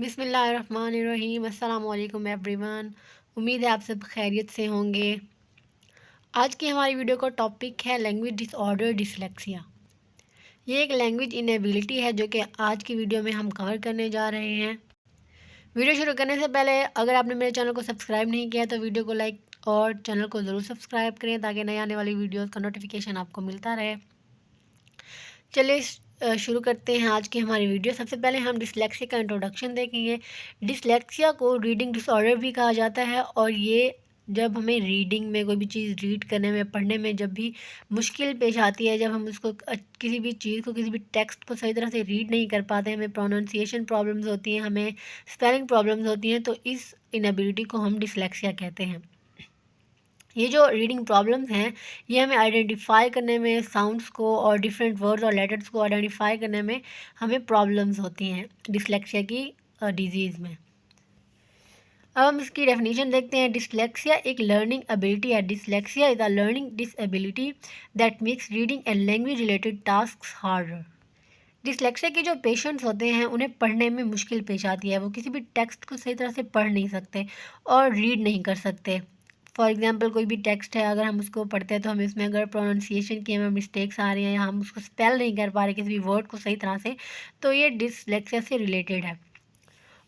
बिस्मिल्लाहिर्रहमानिर्रहीम। अस्सलाम वालेकुम एवरीवन। उम्मीद है आप सब खैरियत से होंगे। आज की हमारी वीडियो का टॉपिक है लैंग्वेज डिसऑर्डर डिसलेक्सिया। ये एक लैंग्वेज इनएबिलिटी है जो कि आज की वीडियो में हम कवर करने जा रहे हैं। वीडियो शुरू करने से पहले अगर आपने मेरे चैनल को सब्सक्राइब नहीं किया तो वीडियो को लाइक और चैनल को ज़रूर सब्सक्राइब करें ताकि नई आने वाली वीडियोज़ का नोटिफिकेशन आपको मिलता रहे। चलिए शुरू करते हैं आज की हमारी वीडियो। सबसे पहले हम डिसलेक्सिया का इंट्रोडक्शन देखेंगे। डिसलेक्सिया को रीडिंग डिसऑर्डर भी कहा जाता है और ये जब हमें रीडिंग में कोई भी चीज़ रीड करने में पढ़ने में जब भी मुश्किल पेश आती है, जब हम उसको किसी भी चीज़ को किसी भी टेक्स्ट को सही तरह से रीड नहीं कर पाते, हमें प्रोनाउंसिएशन प्रॉब्लम्स होती हैं, हमें स्पेलिंग प्रॉब्लम्स होती हैं, तो इस इनएबिलिटी को हम डिसलेक्सिया कहते हैं। ये जो रीडिंग प्रॉब्लम्स हैं ये हमें आइडेंटिफाई करने में, साउंड्स को और डिफरेंट वर्ड्स और लेटर्स को आइडेंटिफाई करने में हमें प्रॉब्लम्स होती हैं डिसलेक्सिया की डिजीज़ में। अब हम इसकी डेफिनेशन देखते हैं। डिसलेक्सिया एक लर्निंग एबिलिटी है। Dyslexia is a learning disability that makes reading and language related task harder. Dyslexia के जो पेशेंट्स होते हैं उन्हें पढ़ने में मुश्किल पेश आती है। वो किसी भी टेक्स्ट को सही तरह से पढ़ नहीं सकते और रीड नहीं कर सकते। फॉर एग्जांपल कोई भी टेक्स्ट है, अगर हम उसको पढ़ते हैं तो हमें इसमें अगर प्रोनाउंसिएशन की हमें मिस्टेक्स आ रही हैं या हम उसको स्पेल नहीं कर पा रहे किसी भी वर्ड को सही तरह से, तो ये डिसलेक्सिया से रिलेटेड है।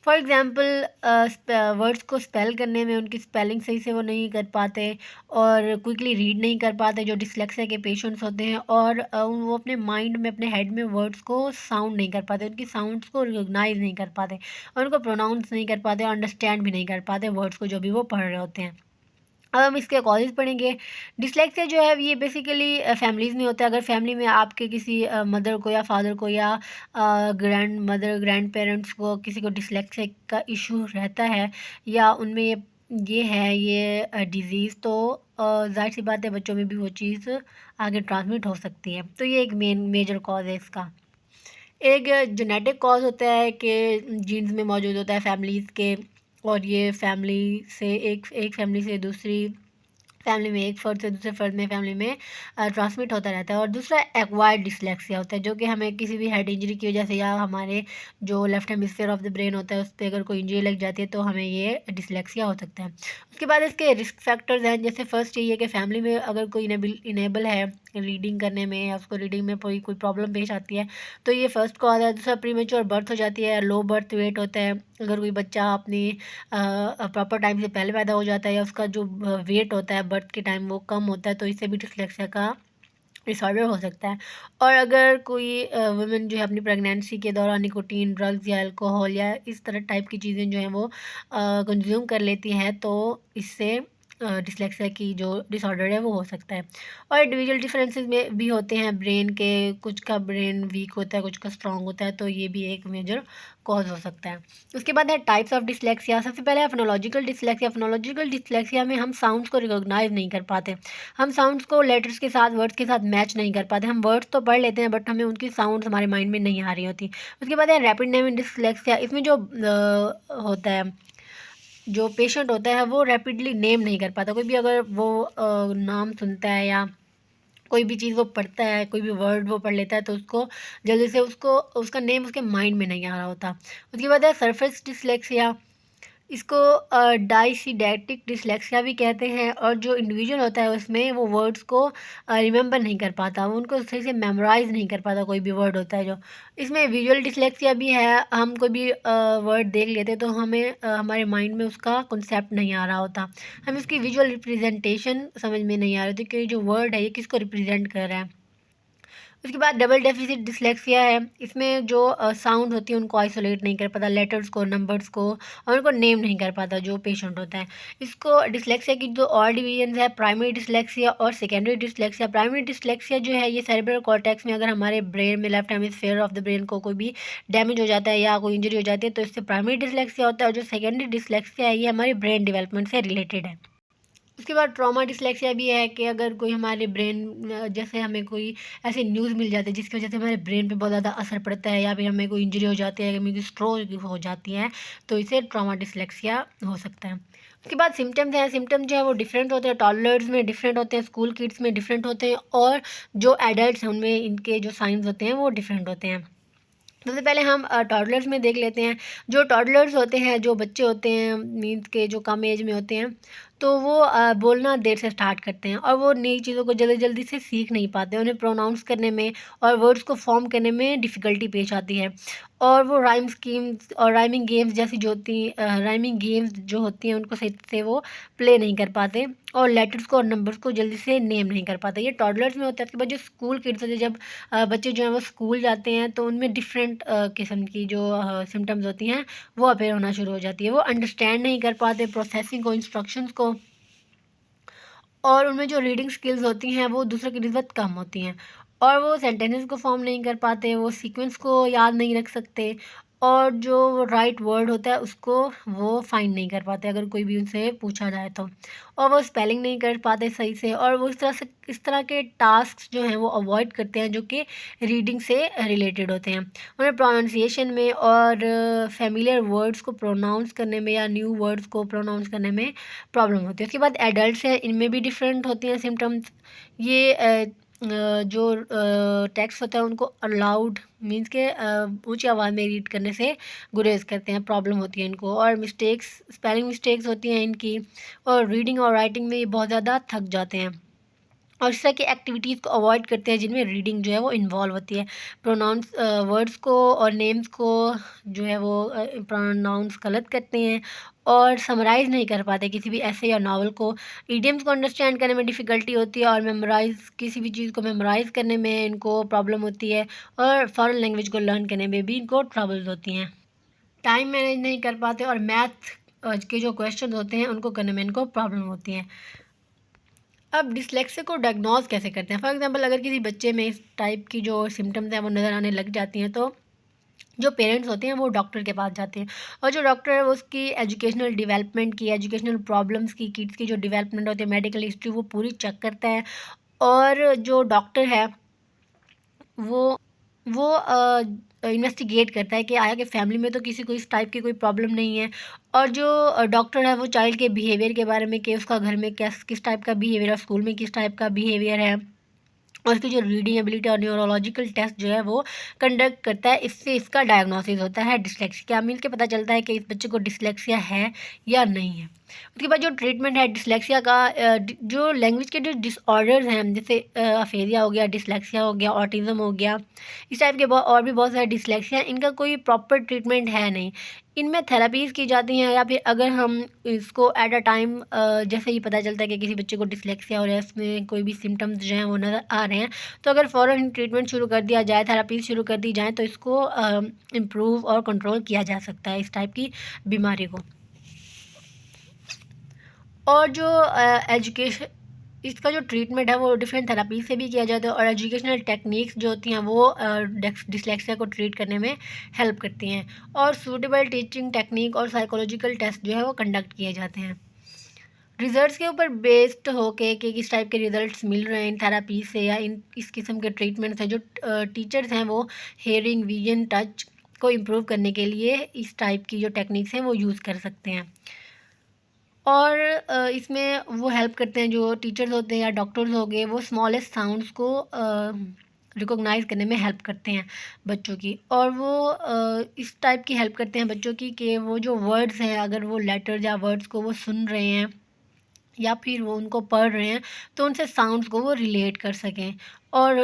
फॉर एग्ज़ाम्पल वर्ड्स को स्पेल करने में उनकी स्पेलिंग सही से वो नहीं कर पाते और क्विकली रीड नहीं कर पाते जो डिसलेक्सिया के पेशेंट्स होते हैं, और वो अपने माइंड में, अपने हेड में वर्ड्स को साउंड नहीं कर पाते, उनकी साउंड्स को रिकॉग्नाइज नहीं कर पाते और उनको प्रोनाउंस नहीं कर पाते और अंडरस्टैंड भी नहीं कर पाते वर्ड्स को जो भी वो पढ़ रहे होते हैं। अब हम इसके कॉजेज़ पढ़ेंगे। डिसलेक्सिया जो है ये बेसिकली फैमिलीज़ में होता है। अगर फैमिली में आपके किसी मदर को या फादर को या ग्रैंड मदर, ग्रैंड पेरेंट्स को किसी को डिसलेक्सिया का इशू रहता है या उनमें ये है ये डिज़ीज़, तो ज़ाहिर सी बात है बच्चों में भी वो चीज़ आगे ट्रांसमिट हो सकती है। तो ये एक मेजर कॉज़ है इसका। एक जेनेटिक कॉज़ होता है कि जीन्स में मौजूद होता है फैमिलीज़ के, और ये फैमिली से एक फैमिली से दूसरी फैमिली में, एक फ़र्द से दूसरे फ़र्द में, फैमिली में ट्रांसमिट होता रहता है। और दूसरा एक्वायर्ड डिसलेक्सिया होता है जो कि हमें किसी भी हेड इंजरी की वजह से या हमारे जो left hemisphere of the brain होता है उस पर अगर कोई इंजरी लग जाती है तो हमें ये डिसलेक्सिया हो सकता है। उसके बाद इसके रिस्क फैक्टर्स हैं। जैसे फर्स्ट ये है कि फैमिली में अगर कोई इनेबल है रीडिंग करने में या उसको रीडिंग में कोई प्रॉब्लम पेश आती है तो ये फर्स्ट कॉज है। दूसरा प्रीमेच्योर बर्थ हो जाती है, लो बर्थ वेट होता है। अगर कोई बच्चा अपनी प्रॉपर टाइम से पहले पैदा हो जाता है या उसका जो वेट होता है बर्थ के टाइम वो कम होता है तो इससे भी डिसलेक्सिया का डिसऑर्डर हो सकता है। और अगर कोई वुमेन जो है अपनी प्रेगनेंसी के दौरान निकोटीन, ड्रग्स या अल्कोहल या इस तरह टाइप की चीज़ें जो हैं वो कंज्यूम कर लेती हैं तो इससे डिसलेक्सिया की जो डिसऑर्डर है वो हो सकता है। और इंडिविजुअल डिफरेंसेस में भी होते हैं ब्रेन के, कुछ का ब्रेन वीक होता है, कुछ का स्ट्रॉन्ग होता है, तो ये भी एक मेजर कॉज हो सकता है। उसके बाद है टाइप्स ऑफ डिसलेक्सिया। सबसे पहले है फोनोलॉजिकल डिसलेक्सिया। फोनोलॉजिकल डिसलेक्सिया में हम साउंड्स को रिकॉग्नाइज नहीं कर पाते, हम साउंड्स को लेटर्स के साथ, वर्ड्स के साथ मैच नहीं कर पाते। हम वर्ड्स तो पढ़ लेते हैं बट हमें उनकी साउंड्स हमारे माइंड में नहीं आ रही होती। उसके बाद है रैपिड नेमिंग डिसलेक्सिया। इसमें जो होता है, जो पेशेंट होता है वो रैपिडली नेम नहीं कर पाता। कोई भी अगर वो नाम सुनता है या कोई भी चीज़ वो पढ़ता है, कोई भी वर्ड वो पढ़ लेता है तो उसको जल्दी से उसको उसका नेम उसके माइंड में नहीं आ रहा होता। उसके बाद है सरफेस डिसलेक्सिया। इसको डायसिडेक्टिक डिसलेक्सिया भी कहते हैं, और जो इंडिविजुअल होता है उसमें वो वर्ड्स को रिमेंबर नहीं कर पाता, वो उनको सही से मेमोराइज नहीं कर पाता। कोई भी वर्ड होता है जो, इसमें विजुअल डिसलेक्सिया भी है। हम कोई भी वर्ड देख लेते हैं तो हमें हमारे माइंड में उसका कॉन्सेप्ट नहीं आ रहा होता, हमें उसकी विजुअल रिप्रेजेंटेशन समझ में नहीं आ रही थी कि जो वर्ड है ये किसको रिप्रेजेंट कर रहा है। उसके बाद डबल डेफिसिट डिसलेक्सिया है। इसमें जो साउंड होती है उनको आइसोलेट नहीं कर पाता, लेटर्स को, नंबर्स को, और उनको नेम नहीं कर पाता जो पेशेंट होता है। इसको डिसलेक्सिया की जो और डिवीजन है, प्राइमरी डिसलेक्सिया और सेकेंडरी डिसलेक्सिया। प्राइमरी डिसलेक्सिया जो है ये सेरेब्रल कॉर्टेक्स में, अगर हमारे ब्रेन में, left hemisphere of the brain को कोई भी डैमेज हो जाता है या कोई इंजरी हो जाती है तो इससे प्राइमरी डिसलेक्सिया होता है। और जो सेकेंडरी डिसलेक्सिया है ये हमारे ब्रेन डेवलपमेंट से रिलेटेड है। उसके बाद ट्रॉमा डिसलेक्सिया भी है कि अगर कोई हमारे ब्रेन, जैसे हमें कोई ऐसी न्यूज़ मिल जाती है जिसकी वजह से हमारे ब्रेन पे बहुत ज़्यादा असर पड़ता है या फिर हमें कोई इंजरी हो जाती है, हमें कोई स्ट्रोक हो जाती है, तो इसे ट्रॉमा डिसलेक्सिया हो सकता है। उसके बाद सिम्टम्स हैं। सिम्टम जो है वो डिफरेंट होते हैं, टॉडलर्स में डिफरेंट होते हैं, स्कूल किड्स में डिफरेंट होते हैं, और जो एडल्ट हैं उनमें इनके जो साइंस होते हैं वो डिफरेंट होते हैं। सबसे पहले हम टॉडलर्स में देख लेते हैं। जो टॉडलर्स होते हैं, जो बच्चे होते हैं मीन्स के जो कम एज में होते हैं, तो वो बोलना देर से स्टार्ट करते हैं और वो नई चीज़ों को जल्दी जल्दी से सीख नहीं पाते। उन्हें प्रोनाउंस करने में और वर्ड्स को फॉर्म करने में डिफ़िकल्टी पेश आती है। और वो राइम स्कीम्स और राइमिंग गेम्स जैसी जो होती राइमिंग गेम्स जो होती हैं उनको सही से वो प्ले नहीं कर पाते और लेटर्स को और नंबर्स को जल्दी से नेम नहीं कर पाते। ये टॉडलर्स में होता है। उसके बाद जो स्कूल किड्स होते हैं, जब बच्चे जो हैं वो स्कूल जाते हैं, तो उनमें डिफरेंट किस्म की जो सिम्टम्स होती हैं वो अपेयर होना शुरू हो जाती है। वो अंडरस्टैंड नहीं कर पाते प्रोसेसिंग को, इंस्ट्रक्शंस को, और उनमें जो रीडिंग स्किल्स होती हैं वो दूसरे की निस्बत कम होती हैं और वो सेंटेंसेस को फॉर्म नहीं कर पाते, वो सीक्वेंस को याद नहीं रख सकते और जो राइट वर्ड होता है उसको वो फाइंड नहीं कर पाते अगर कोई भी उनसे पूछा जाए तो। और वो स्पेलिंग नहीं कर पाते सही से और वो इस तरह के टास्क जो हैं वो अवॉइड करते हैं जो कि रीडिंग से रिलेटेड होते हैं। उन्हें प्रोनाउंसिएशन में और फेमिलियर वर्ड्स को प्रोनाउंस करने में या न्यू वर्ड्स को प्रोनाउंस करने में प्रॉब्लम होती है। उसके बाद एडल्ट्स हैं, इनमें भी डिफरेंट होती हैं सिम्टम्स। ये जो टेक्स्ट होता है उनको अलाउड मीन्स के ऊंची आवाज़ में रीड करने से गुरेज करते हैं, प्रॉब्लम होती है इनको और मिस्टेक्स, स्पेलिंग मिस्टेक्स होती हैं इनकी और रीडिंग और राइटिंग में ये बहुत ज़्यादा थक जाते हैं और इस तरह की एक्टिविटीज़ को अवॉइड करते हैं जिनमें रीडिंग जो है वो इन्वॉल्व होती है। प्रोनाउंस वर्ड्स को और नेम्स को जो है वो प्रोनाउंस गलत करते हैं और समराइज़ नहीं कर पाते किसी भी ऐसे या नावल को। इडियम्स को अंडरस्टैंड करने में डिफ़िकल्टी होती है और मेमोराइज़ किसी भी चीज़ को मेमोराइज़ करने में इनको प्रॉब्लम होती है और फॉरेन लैंग्वेज को लर्न करने में भी इनको ट्रबल्स होती हैं। टाइम मैनेज नहीं कर पाते और मैथ के जो क्वेश्चन होते हैं उनको करने में इनको प्रॉब्लम होती है। अब डिस्लेक्सिया को डायग्नोज कैसे करते हैं? फॉर एग्जांपल अगर किसी बच्चे में इस टाइप की जो सिम्टम्स हैं वो नज़र आने लग जाती हैं, तो जो पेरेंट्स होते हैं वो डॉक्टर के पास जाते हैं और जो डॉक्टर है वो उसकी एजुकेशनल डेवलपमेंट की, एजुकेशनल प्रॉब्लम्स की, किड्स की जो डेवलपमेंट होती है, मेडिकल हिस्ट्री वो पूरी चेक करता है और जो डॉक्टर है वो वो इन्वेस्टिगेट करता है कि आया कि फैमिली में तो किसी को इस टाइप की कोई प्रॉब्लम नहीं है और जो डॉक्टर है वो चाइल्ड के बिहेवियर के बारे में कि उसका घर में किस टाइप का बिहेवियर है, स्कूल में किस टाइप का बिहेवियर है और उसकी जो रीडिंग एबिलिटी और न्यूरोलॉजिकल टेस्ट जो है वो कंडक्ट करता है। इससे इसका डायग्नोसिस होता है डिस्लेक्सिया, मिल के पता चलता है कि इस बच्चे को डिस्लेक्सिया है या नहीं है। उसके बाद जो ट्रीटमेंट है डिस्लेक्सिया का, जो लैंग्वेज के जो डिसऑर्डर्स हैं जैसे अफेरिया हो गया, डिस्लेक्सिया हो गया, ऑटिज़म हो गया, इस टाइप के और भी बहुत सारे डिस्लेक्सिया हैं, इनका कोई प्रॉपर ट्रीटमेंट है नहीं। इनमें थेरेपीज़ की जाती हैं या फिर अगर हम इसको एट अ टाइम जैसे ही पता चलता है कि किसी बच्चे को डिस्लेक्सिया हो रहा है, इसमें कोई भी सिम्टम्स जो हैं वो नज़र आ रहे हैं, तो अगर फ़ौरन ट्रीटमेंट शुरू कर दिया जाए, थेरेपीज़ शुरू कर दी जाएँ, तो इसको इम्प्रूव और कंट्रोल किया जा सकता है इस टाइप की बीमारी को। और जो एजुकेशन इसका जो ट्रीटमेंट है वो डिफरेंट थेरेपी से भी किया जाता है और एजुकेशनल टेक्निक्स जो होती हैं वो डिस्लेक्सिया को ट्रीट करने में हेल्प करती हैं और सूटेबल टीचिंग टेक्निक और साइकोलॉजिकल टेस्ट जो है वो कंडक्ट किए जाते हैं रिजल्ट्स के ऊपर बेस्ड होके कि किस टाइप के रिजल्ट्स मिल रहे हैं इन थेरेपी से या इन इस किस्म के ट्रीटमेंट से। जो टीचर्स हैं वो हेयरिंग, विजन, टच को इम्प्रूव करने के लिए इस टाइप की जो टेक्निक्स हैं वो यूज़ कर सकते हैं और इसमें वो हेल्प करते हैं, जो टीचर्स होते हैं या डॉक्टर्स हो गए, वो स्मॉलेस्ट साउंड्स को रिकॉग्नाइज़ करने में हेल्प करते हैं बच्चों की और वो इस टाइप की हेल्प करते हैं बच्चों की कि वो जो वर्ड्स हैं अगर वो लेटर्स या वर्ड्स को वो सुन रहे हैं या फिर वो उनको पढ़ रहे हैं तो उनसे साउंड्स को वो रिलेट कर सकें और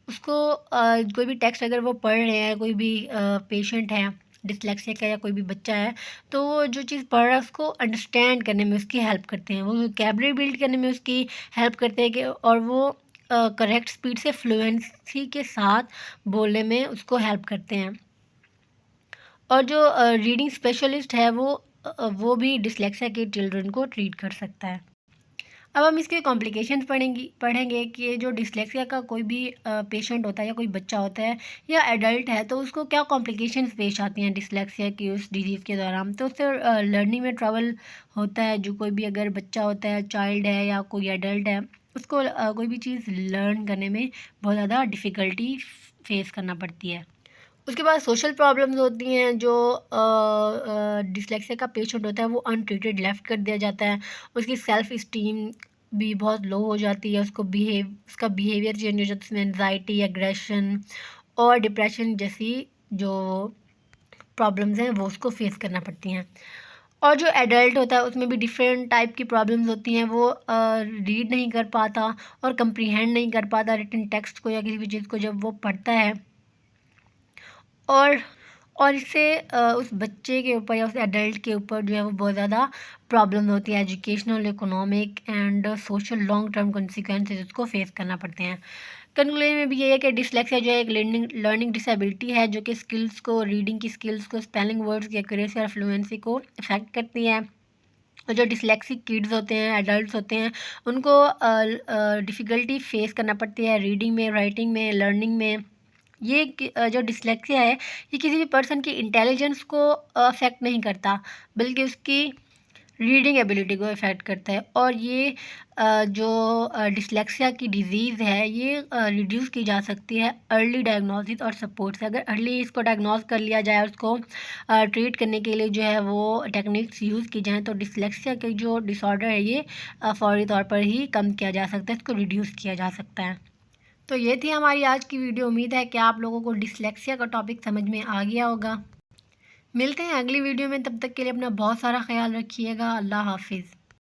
उसको कोई भी टेक्स्ट अगर वो पढ़ रहे हैं, कोई भी पेशेंट है डिस्लेक्सिया का या कोई भी बच्चा है, तो वो जो चीज़ पढ़ रहा है उसको अंडरस्टैंड करने में उसकी हेल्प करते हैं, वो वोकैबुलरी बिल्ड करने में उसकी हेल्प करते हैं कि और वो करेक्ट स्पीड से फ्लुएंसी के साथ बोलने में उसको हेल्प करते हैं। और जो रीडिंग स्पेशलिस्ट है वो भी डिस्लेक्सिया के चिल्ड्रन को ट्रीट कर सकता है। अब हम इसके कॉम्प्लिकेशंस पढ़ेंगे कि ये जो डिस्लेक्सिया का कोई भी पेशेंट होता है या कोई बच्चा होता है या एडल्ट है तो उसको क्या कॉम्प्लिकेशंस पेश आती हैं डिस्लेक्सिया की उस डिजीज़ के दौरान। तो उससे लर्निंग में ट्रबल होता है। जो कोई भी अगर बच्चा होता है, चाइल्ड है या कोई एडल्ट है, उसको कोई भी चीज़ लर्न करने में बहुत ज़्यादा डिफ़िकल्टी फेस करना पड़ती है। उसके बाद सोशल प्रॉब्लम्स होती हैं। जो डिस्लेक्सिया का पेशेंट होता है वो अनट्रीटेड लेफ़्ट कर दिया जाता है। उसकी सेल्फ़ इस्टीम भी बहुत लो हो जाती है। उसका बिहेवियर चेंज हो जाता है। उसमें एंग्ज़ायटी, एग्रेशन और डिप्रेशन जैसी जो प्रॉब्लम्स हैं वो उसको फेस करना पड़ती हैं। और जो एडल्ट होता है उसमें भी डिफरेंट टाइप की प्रॉब्लम्स होती हैं। वो रीड नहीं कर पाता और कंप्रीहेंड नहीं कर पाता रिटन टेक्स्ट को या किसी भी चीज़ को जब वो पढ़ता है। और इससे उस बच्चे के ऊपर या उस एडल्ट के ऊपर जो है वो बहुत ज़्यादा प्रॉब्लम होती है। Educational, economic and social long term consequences उसको फेस करना पड़ते हैं। कंक्लूजन में भी ये है कि डिसलेक्सिया जो है एक लर्निंग डिसेबिलिटी है जो कि स्किल्स को, रीडिंग की स्किल्स को, स्पेलिंग वर्ड्स की एक्यूरेसी और फ्लुएंसी को अफेक्ट करती है। और जो डिसलेक्सिक किड्स होते हैं, एडल्ट्स होते हैं, उनको डिफ़िकल्टी फेस करना पड़ती है रीडिंग में, राइटिंग में, लर्निंग में। ये जो डिसलेक्सिया है ये किसी भी पर्सन की इंटेलिजेंस को अफेक्ट नहीं करता, बल्कि उसकी रीडिंग एबिलिटी को इफ़ेक्ट करता है। और ये जो डिसलेक्सिया की डिज़ीज़ है ये रिड्यूस की जा सकती है अर्ली डायग्नोसिस और सपोर्ट से। अगर अर्ली इसको डायग्नोस कर लिया जाए, उसको ट्रीट करने के लिए जो है वो टेक्निक्स यूज़ की जाएँ, तो डिसलेक्सिया की जो डिसऑर्डर है ये फ़ौरी तौर पर ही कम किया जा सकता है, इसको रिड्यूस किया जा सकता है। तो ये थी हमारी आज की वीडियो। उम्मीद है कि आप लोगों को डिसलेक्सिया का टॉपिक समझ में आ गया होगा। मिलते हैं अगली वीडियो में, तब तक के लिए अपना बहुत सारा ख्याल रखिएगा। अल्लाह हाफिज़।